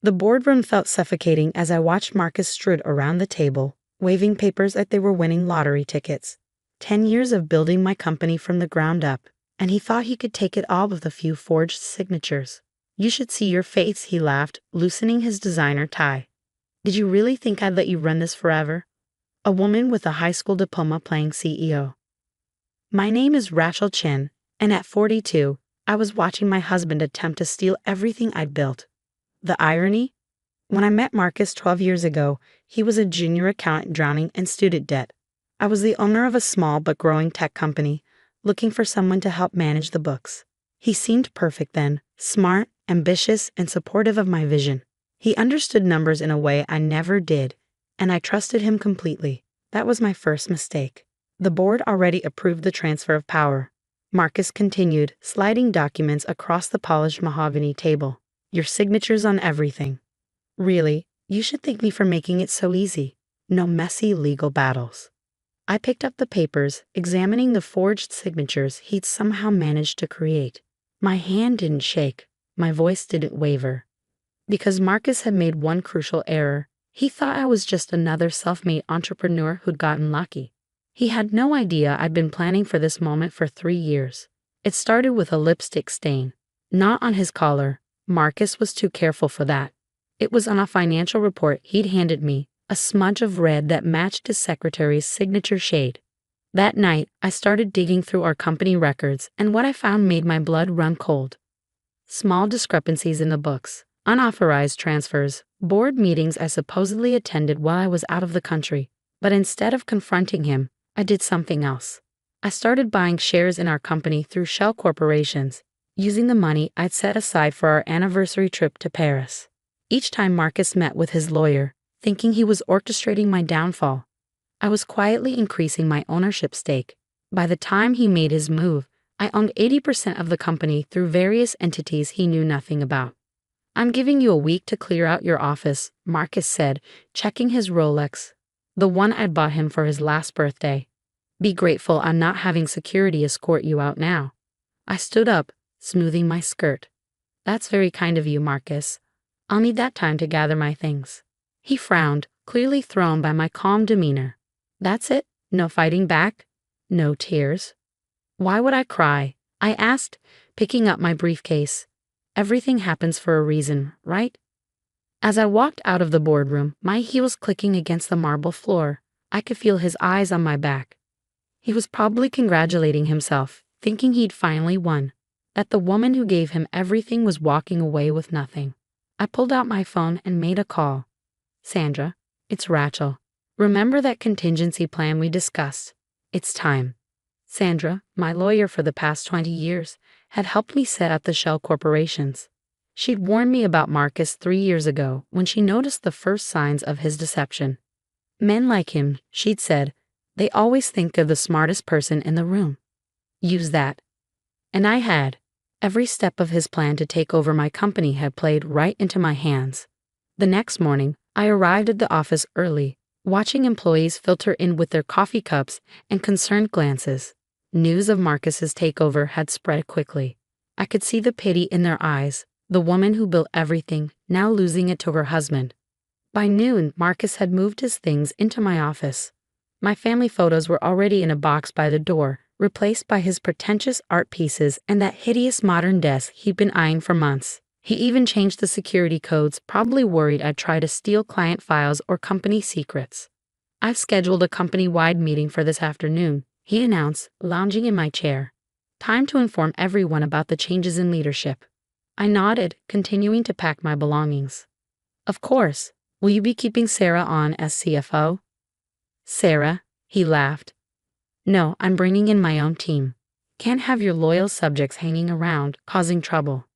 The boardroom felt suffocating as I watched Marcus strut around the table, waving papers like they were winning lottery tickets. 10 years of building my company from the ground up, and he thought he could take it all with a few forged signatures. You should see your face, he laughed, loosening his designer tie. Did you really think I'd let you run this forever? A woman with a high school diploma playing CEO. My name is Rachel Chen, and at 42, I was watching my husband attempt to steal everything I'd built. The irony? When I met Marcus 12 years ago, he was a junior accountant drowning in student debt. I was the owner of a small but growing tech company, looking for someone to help manage the books. He seemed perfect then, smart, ambitious, and supportive of my vision. He understood numbers in a way I never did, and I trusted him completely. That was my first mistake. The board already approved the transfer of power. Marcus continued, sliding documents across the polished mahogany table. Your signatures on everything. Really, you should thank me for making it so easy. No messy legal battles. I picked up the papers, examining the forged signatures he'd somehow managed to create. My hand didn't shake. My voice didn't waver. Because Marcus had made one crucial error. He thought I was just another self-made entrepreneur who'd gotten lucky. He had no idea I'd been planning for this moment for 3 years. It started with a lipstick stain. Not on his collar. Marcus was too careful for that. It was on a financial report he'd handed me, a smudge of red that matched his secretary's signature shade. That night, I started digging through our company records, and what I found made my blood run cold. Small discrepancies in the books, unauthorized transfers, board meetings I supposedly attended while I was out of the country. But instead of confronting him, I did something else. I started buying shares in our company through shell corporations, using the money I'd set aside for our anniversary trip to Paris. Each time Marcus met with his lawyer, thinking he was orchestrating my downfall, I was quietly increasing my ownership stake. By the time he made his move, I owned 80% of the company through various entities he knew nothing about. I'm giving you a week to clear out your office, Marcus said, checking his Rolex, the one I'd bought him for his last birthday. Be grateful I'm not having security escort you out now. I stood up, smoothing my skirt. That's very kind of you, Marcus. I'll need that time to gather my things. He frowned, clearly thrown by my calm demeanor. That's it? No fighting back? No tears? Why would I cry? I asked, picking up my briefcase. Everything happens for a reason, right? As I walked out of the boardroom, my heels clicking against the marble floor, I could feel his eyes on my back. He was probably congratulating himself, thinking he'd finally won, that the woman who gave him everything was walking away with nothing. I pulled out my phone and made a call. Sandra, it's Rachel. Remember that contingency plan we discussed? It's time. Sandra, my lawyer for the past 20 years, had helped me set up the shell corporations. She'd warned me about Marcus 3 years ago when she noticed the first signs of his deception. Men like him, she'd said, they always think they're the smartest person in the room. Use that. And I had. Every step of his plan to take over my company had played right into my hands. The next morning, I arrived at the office early, watching employees filter in with their coffee cups and concerned glances. News of Marcus's takeover had spread quickly. I could see the pity in their eyes, the woman who built everything, now losing it to her husband. By noon, Marcus had moved his things into my office. My family photos were already in a box by the door, replaced by his pretentious art pieces and that hideous modern desk he'd been eyeing for months. He even changed the security codes, probably worried I'd try to steal client files or company secrets. I've scheduled a company-wide meeting for this afternoon, he announced, lounging in my chair. Time to inform everyone about the changes in leadership. I nodded, continuing to pack my belongings. Of course. Will you be keeping Sarah on as CFO? Sarah, he laughed. No, I'm bringing in my own team. Can't have your loyal subjects hanging around, causing trouble.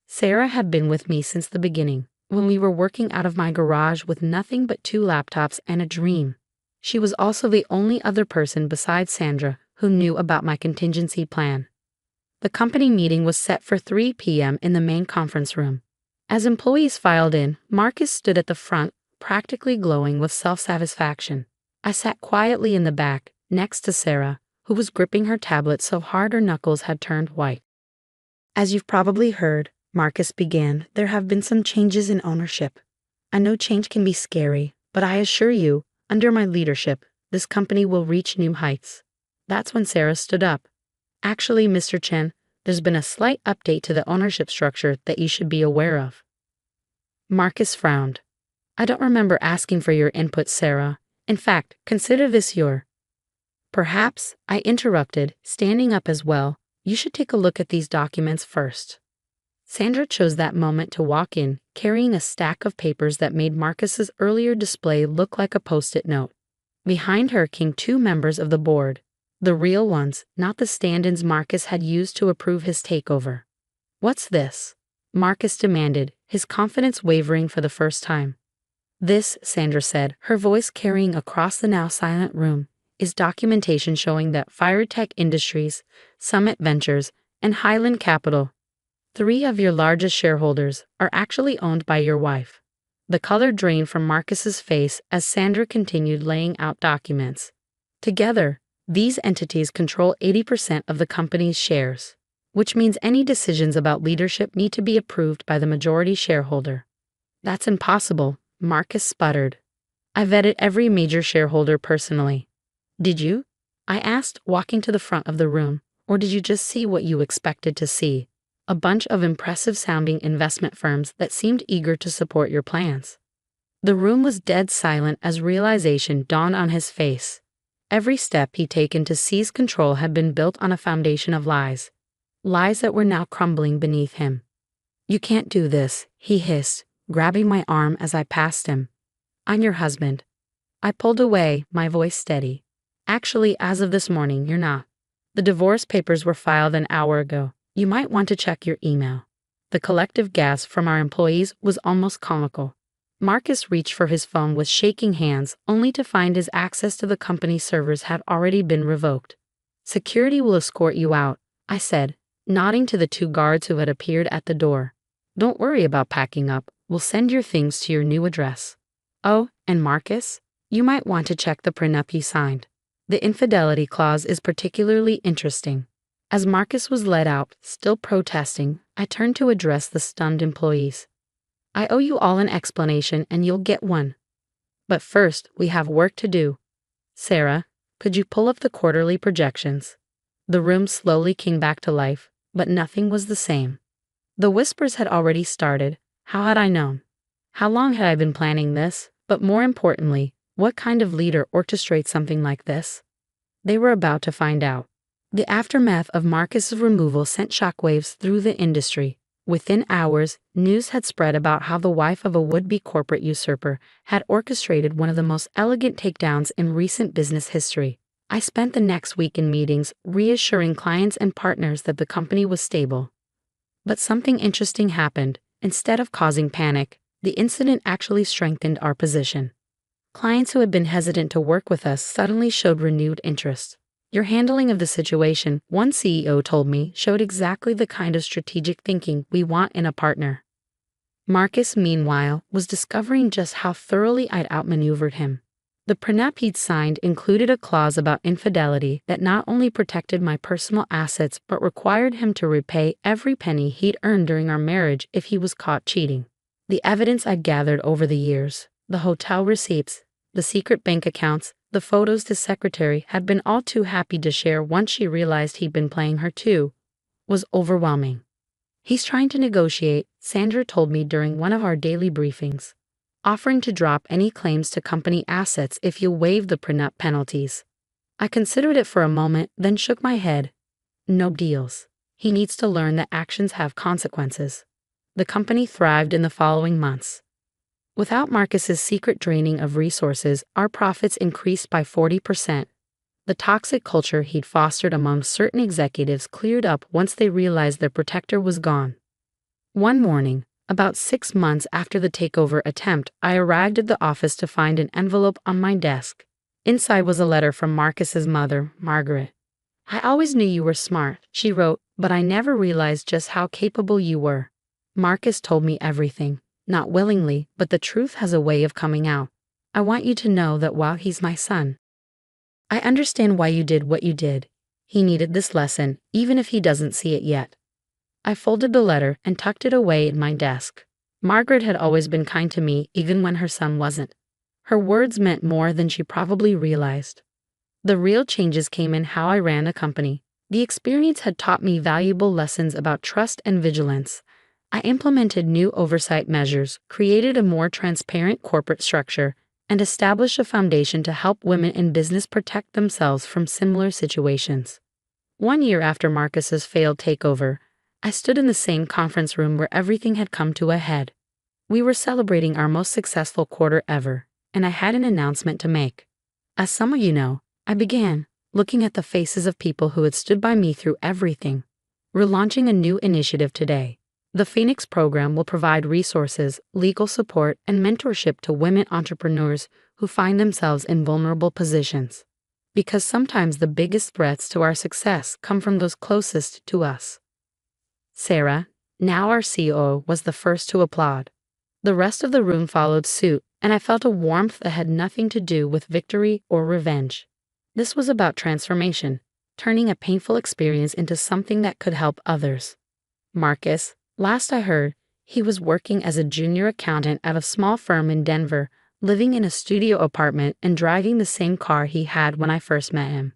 Sarah had been with me since the beginning, when we were working out of my garage with nothing but 2 laptops and a dream. She was also the only other person besides Sandra who knew about my contingency plan. The company meeting was set for 3 p.m. in the main conference room. As employees filed in, Marcus stood at the front, practically glowing with self-satisfaction. I sat quietly in the back, next to Sarah, who was gripping her tablet so hard her knuckles had turned white. As you've probably heard, Marcus began, there have been some changes in ownership. I know change can be scary, but I assure you, under my leadership, this company will reach new heights. That's when Sarah stood up. Actually, Mr. Chen, there's been a slight update to the ownership structure that you should be aware of. Marcus frowned. I don't remember asking for your input, Sarah. In fact, consider this your. Perhaps, I interrupted, standing up as well. You should take a look at these documents first. Sandra chose that moment to walk in, carrying a stack of papers that made Marcus's earlier display look like a post-it note. Behind her came two members of the board. The real ones, not the stand-ins Marcus had used to approve his takeover. What's this? Marcus demanded, his confidence wavering for the first time. This, Sandra said, her voice carrying across the now silent room, is documentation showing that Firetech Industries, Summit Ventures, and Highland Capital, 3 of your largest shareholders, are actually owned by your wife. The color drained from Marcus's face as Sandra continued laying out documents. Together, these entities control 80% of the company's shares, which means any decisions about leadership need to be approved by the majority shareholder. That's impossible, Marcus sputtered. I vetted every major shareholder personally. Did you? I asked, walking to the front of the room, or did you just see what you expected to see? A bunch of impressive-sounding investment firms that seemed eager to support your plans. The room was dead silent as realization dawned on his face. Every step he'd taken to seize control had been built on a foundation of lies. Lies that were now crumbling beneath him. You can't do this, he hissed, grabbing my arm as I passed him. I'm your husband. I pulled away, my voice steady. Actually, as of this morning, you're not. The divorce papers were filed an hour ago. You might want to check your email. The collective gasp from our employees was almost comical. Marcus reached for his phone with shaking hands, only to find his access to the company's servers had already been revoked. Security will escort you out, I said, nodding to the 2 guards who had appeared at the door. Don't worry about packing up. We'll send your things to your new address. Oh, and Marcus, you might want to check the prenup you signed. The infidelity clause is particularly interesting. As Marcus was led out, still protesting, I turned to address the stunned employees. I owe you all an explanation and you'll get one. But first, we have work to do. Sarah, could you pull up the quarterly projections? The room slowly came back to life, but nothing was the same. The whispers had already started. How had I known? How long had I been planning this? But more importantly, what kind of leader orchestrates something like this? They were about to find out. The aftermath of Marcus's removal sent shockwaves through the industry. Within hours, news had spread about how the wife of a would-be corporate usurper had orchestrated one of the most elegant takedowns in recent business history. I spent the next week in meetings reassuring clients and partners that the company was stable. But something interesting happened. Instead of causing panic, the incident actually strengthened our position. Clients who had been hesitant to work with us suddenly showed renewed interest. Your handling of the situation, one CEO told me, showed exactly the kind of strategic thinking we want in a partner. Marcus, meanwhile, was discovering just how thoroughly I'd outmaneuvered him. The prenup he'd signed included a clause about infidelity that not only protected my personal assets but required him to repay every penny he'd earned during our marriage if he was caught cheating. The evidence I'd gathered over the years, the hotel receipts, the secret bank accounts, the photos his secretary had been all too happy to share once she realized he'd been playing her too, was overwhelming. He's trying to negotiate, Sandra told me during one of our daily briefings, offering to drop any claims to company assets if you waive the prenup penalties. I considered it for a moment, then shook my head. No deals. He needs to learn that actions have consequences. The company thrived in the following months. Without Marcus's secret draining of resources, our profits increased by 40%. The toxic culture he'd fostered among certain executives cleared up once they realized their protector was gone. One morning, about 6 months after the takeover attempt, I arrived at the office to find an envelope on my desk. Inside was a letter from Marcus's mother, Margaret. I always knew you were smart, she wrote, but I never realized just how capable you were. Marcus told me everything. Not willingly, but the truth has a way of coming out. I want you to know that while he's my son, I understand why you did what you did. He needed this lesson, even if he doesn't see it yet. I folded the letter and tucked it away in my desk. Margaret had always been kind to me, even when her son wasn't. Her words meant more than she probably realized. The real changes came in how I ran a company. The experience had taught me valuable lessons about trust and vigilance. I implemented new oversight measures, created a more transparent corporate structure, and established a foundation to help women in business protect themselves from similar situations. 1 year after Marcus's failed takeover, I stood in the same conference room where everything had come to a head. We were celebrating our most successful quarter ever, and I had an announcement to make. As some of you know, I began looking at the faces of people who had stood by me through everything. We're launching a new initiative today. The Phoenix program will provide resources, legal support, and mentorship to women entrepreneurs who find themselves in vulnerable positions. Because sometimes the biggest threats to our success come from those closest to us. Sarah, now our COO, was the first to applaud. The rest of the room followed suit, and I felt a warmth that had nothing to do with victory or revenge. This was about transformation, turning a painful experience into something that could help others. Marcus, last I heard, he was working as a junior accountant at a small firm in Denver, living in a studio apartment and driving the same car he had when I first met him.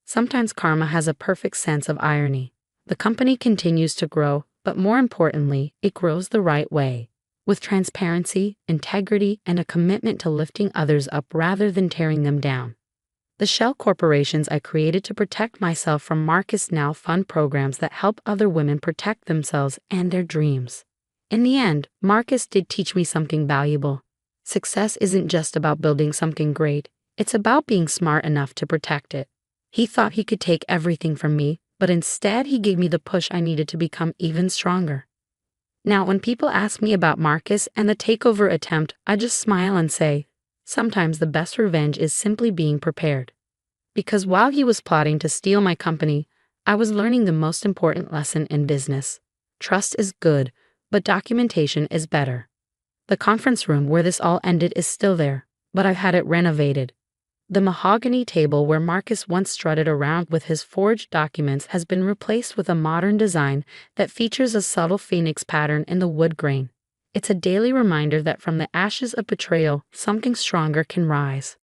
Sometimes karma has a perfect sense of irony. The company continues to grow, but more importantly, it grows the right way, with transparency, integrity, and a commitment to lifting others up rather than tearing them down. The shell corporations I created to protect myself from Marcus now fund programs that help other women protect themselves and their dreams. In the end, Marcus did teach me something valuable. Success isn't just about building something great, it's about being smart enough to protect it. He thought he could take everything from me, but instead he gave me the push I needed to become even stronger. Now, when people ask me about Marcus and the takeover attempt, I just smile and say, sometimes the best revenge is simply being prepared. Because while he was plotting to steal my company, I was learning the most important lesson in business. Trust is good, but documentation is better. The conference room where this all ended is still there, but I've had it renovated. The mahogany table where Marcus once strutted around with his forged documents has been replaced with a modern design that features a subtle phoenix pattern in the wood grain. It's a daily reminder that from the ashes of betrayal, something stronger can rise.